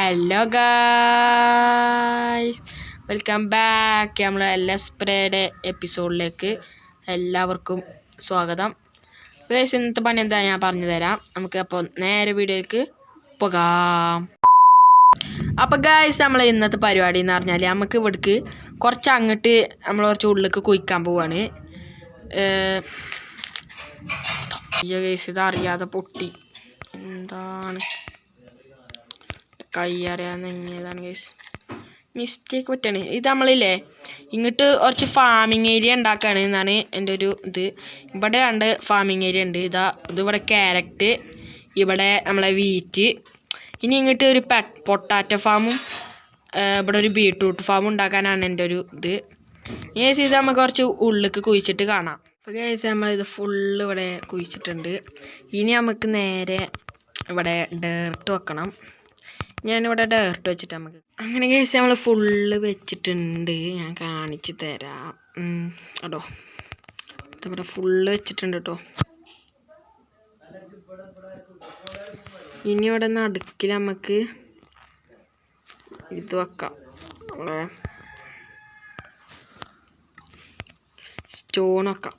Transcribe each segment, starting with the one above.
Hello guys, welcome back. നമ്മുടെ ലെസ്പ്രേയുടെ എപ്പിസോഡിലേക്ക് എല്ലാവർക്കും സ്വാഗതം. ഗായ്സ്, ഇന്നത്തെ പണി എന്താ ഞാൻ പറഞ്ഞു തരാം. നമുക്ക് അപ്പോൾ നേരെ വീഡിയോയിലേക്ക് പോകാം. അപ്പോൾ ഗായ്സ്, നമ്മൾ ഇന്നത്തെ പരിപാടി എന്ന് പറഞ്ഞാൽ നമുക്ക് ഇവിടേക്ക് കുറച്ച് അങ്ങോട്ട് നമ്മൾ കുറച്ച് ഉള്ളിലേക്ക് കുഴിക്കാൻ പോവാണ്. ഗായ്സ്, ഇതറിയാതെ പൊട്ടി. എന്താണ് കൈ അറിയാതെതാണ് ഗൈസ്, മിസ്റ്റേക്ക് പറ്റാണ്. ഇത് നമ്മളില്ലേ ഇങ്ങോട്ട് കുറച്ച് ഫാമിങ് ഏരിയ ഉണ്ടാക്കുകയാണ് എന്നാണ് എൻ്റെ ഒരു ഇത്. ഇവിടെ 2 ഫാമിങ് ഏരിയ ഉണ്ട്. ഇതിവിടെ ക്യാരറ്റ്, ഇവിടെ നമ്മളെ വീറ്റ്. ഇനി ഇങ്ങോട്ട് ഒരു പൊട്ടാറ്റോ ഫാമും ഇവിടെ ഒരു ബീട്രൂട്ട് ഫാമും ഉണ്ടാക്കാനാണ് എൻ്റെ ഒരു ഇത്. ഗൈസ്, ഇത് നമുക്ക് കുറച്ച് ഉള്ളിലേക്ക് കുഴിച്ചിട്ട് കാണാം. അപ്പോൾ ഗൈസ്, നമ്മളിത് ഫുള്ള് ഇവിടെ കുഴിച്ചിട്ടുണ്ട്. ഇനി നമുക്ക് നേരെ ഇവിടെ ഡേർട്ട് വെക്കണം. ഞാനിവിടെ ഡേർട്ട് വെച്ചിട്ട് നമുക്ക് അങ്ങനെ ഗൈസ് നമ്മൾ ഫുള്ള് വെച്ചിട്ടുണ്ട്. ഞാൻ കാണിച്ചു തരാം കേട്ടോ. ഇവിടെ ഫുള്ള് വെച്ചിട്ടുണ്ട് കേട്ടോ. ഇനി ഇവിടെ നടുക്കിൽ നമുക്ക് ഇത് വെക്കാം, സ്റ്റോൺ വെക്കാം.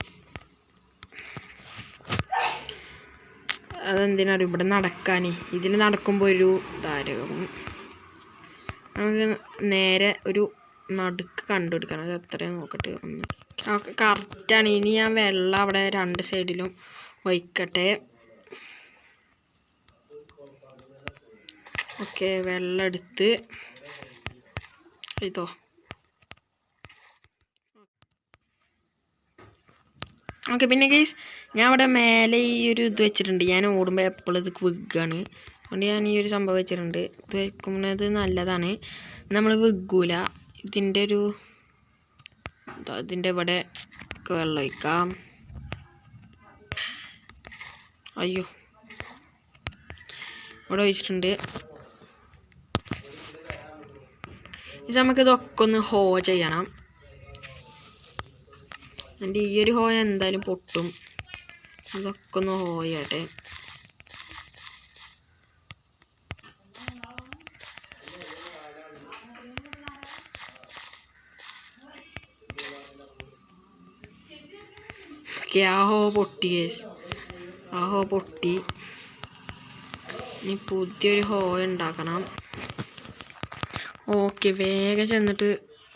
അതെന്തിനാണ് ഇവിടെ നടക്കാൻ, ഇതിന് നടക്കുമ്പോൾ ഒരു താരകം നമുക്ക് നേരെ ഒരു നടുക്ക് കണ്ടുപിടിക്കണം. അത് എത്രയാണ് നോക്കട്ടെ. കറക്റ്റാണ്. ഇനി ഞാൻ വെള്ളം അവിടെ 2 സൈഡിലും ഒഴിക്കട്ടെ. ഓക്കെ, വെള്ളം എടുത്ത് ഇതോ. ഓക്കെ, പിന്നെ ഗൈസ് ഞാൻ ഇവിടെ മേലെ ഈ ഒരു ഇത് വെച്ചിട്ടുണ്ട്. ഞാൻ ഓടുമ്പോൾ എപ്പോഴും ഇത് വിഗ്ഗാണ്, അതുകൊണ്ട് ഞാൻ ഈ ഒരു സംഭവം വെച്ചിട്ടുണ്ട്. ഇത് വെക്കുന്നത് നല്ലതാണ്, നമ്മൾ വിഗ്ഗൂല. ഇതിൻ്റെ ഇവിടെ വെള്ളം ഒഴിക്കാം. അയ്യോ, ഇവിടെ ഒഴിച്ചിട്ടുണ്ട്. ഇത് നമുക്കിതൊക്കെ ഒന്ന് ഹോ ചെയ്യണം. എൻ്റെ ഈ ഒരു ഹോയ എന്തായാലും പൊട്ടും. അതൊക്കെ ഒന്ന് ഹോ ചെയ്യട്ടെ. ആ ഹോ പൊട്ടി ഗൈസ്, ആ ഹോ പൊട്ടി. ഇനി പുതിയൊരു ഹോ ഉണ്ടാക്കണം. ഓക്കെ, വേഗം ചെന്നിട്ട്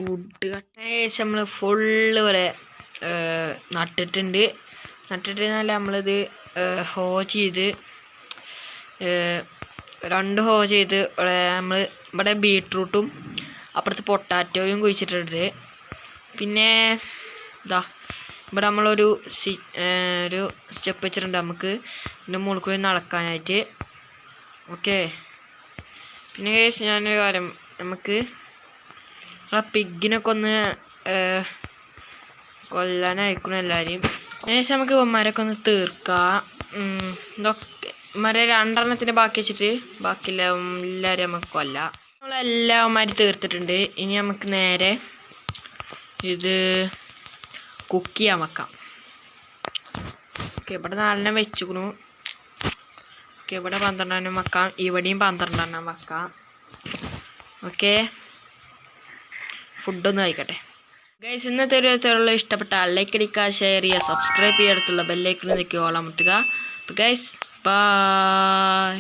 വുഡ് കട്ട് ഗൈസ് നമ്മൾ ഫുള്ള് വരെ നട്ടിട്ടുണ്ട്. നട്ടിട്ട് നമ്മളിത് ഹോ ചെയ്ത് 2 ഹോ ചെയ്ത് നമ്മൾ ഇവിടെ ബീട്രൂട്ടും അപ്പുറത്ത് പൊട്ടാറ്റോയും കുഴിച്ചിട്ടുണ്ട്. പിന്നെ ഇതാ ഇവിടെ നമ്മളൊരു സ്റ്റെപ്പ് വെച്ചിട്ടുണ്ട് നമുക്ക് ഇതിൻ്റെ മുകളിൽ കൂടി നടക്കാനായിട്ട്. ഓക്കെ, പിന്നെ കേസ് ഞാനൊരു കാര്യം, നമുക്ക് ആ പിഗിനൊക്കെ ഒന്ന് കൊല്ലാനായിരിക്കണം എല്ലാവരെയും. ഏകദേശം നമുക്ക് ഇവന്മാരൊക്കെ ഒന്ന് തീർക്കാം. ഇതൊക്കെ ഇവന്മാരെ 2 ബാക്കി വെച്ചിട്ട് ബാക്കിയുള്ള എല്ലാവരും നമുക്ക് കൊല്ലാം. നമ്മളെല്ലാവന്മാരും തീർത്തിട്ടുണ്ട്. ഇനി നമുക്ക് നേരെ ഇത് കുക്ക് ചെയ്യാൻ വെക്കാം. ഓക്കെ, ഇവിടെ 4 വെച്ചുക്കണു. ഓക്കെ, ഇവിടെ 12 വെക്കാം, ഇവിടെയും 12 വെക്കാം. ഓക്കെ, ഫുഡൊന്ന് കഴിക്കട്ടെ. ഗൈസ്, ഇന്നത്തെ ഒരു എപ്പിസോഡ് ഇഷ്ടപ്പെട്ടാൽ ലൈക്ക് അടിക്കുക, ഷെയർ ചെയ്യുക, സബ്സ്ക്രൈബ് ചെയ്യുക, അടുത്തുള്ള ബെല്ലൈക്കൺ നിൽക്കുക, ഓൾ അമർത്തുക. അപ്പോൾ ഗൈസ്, ബൈ.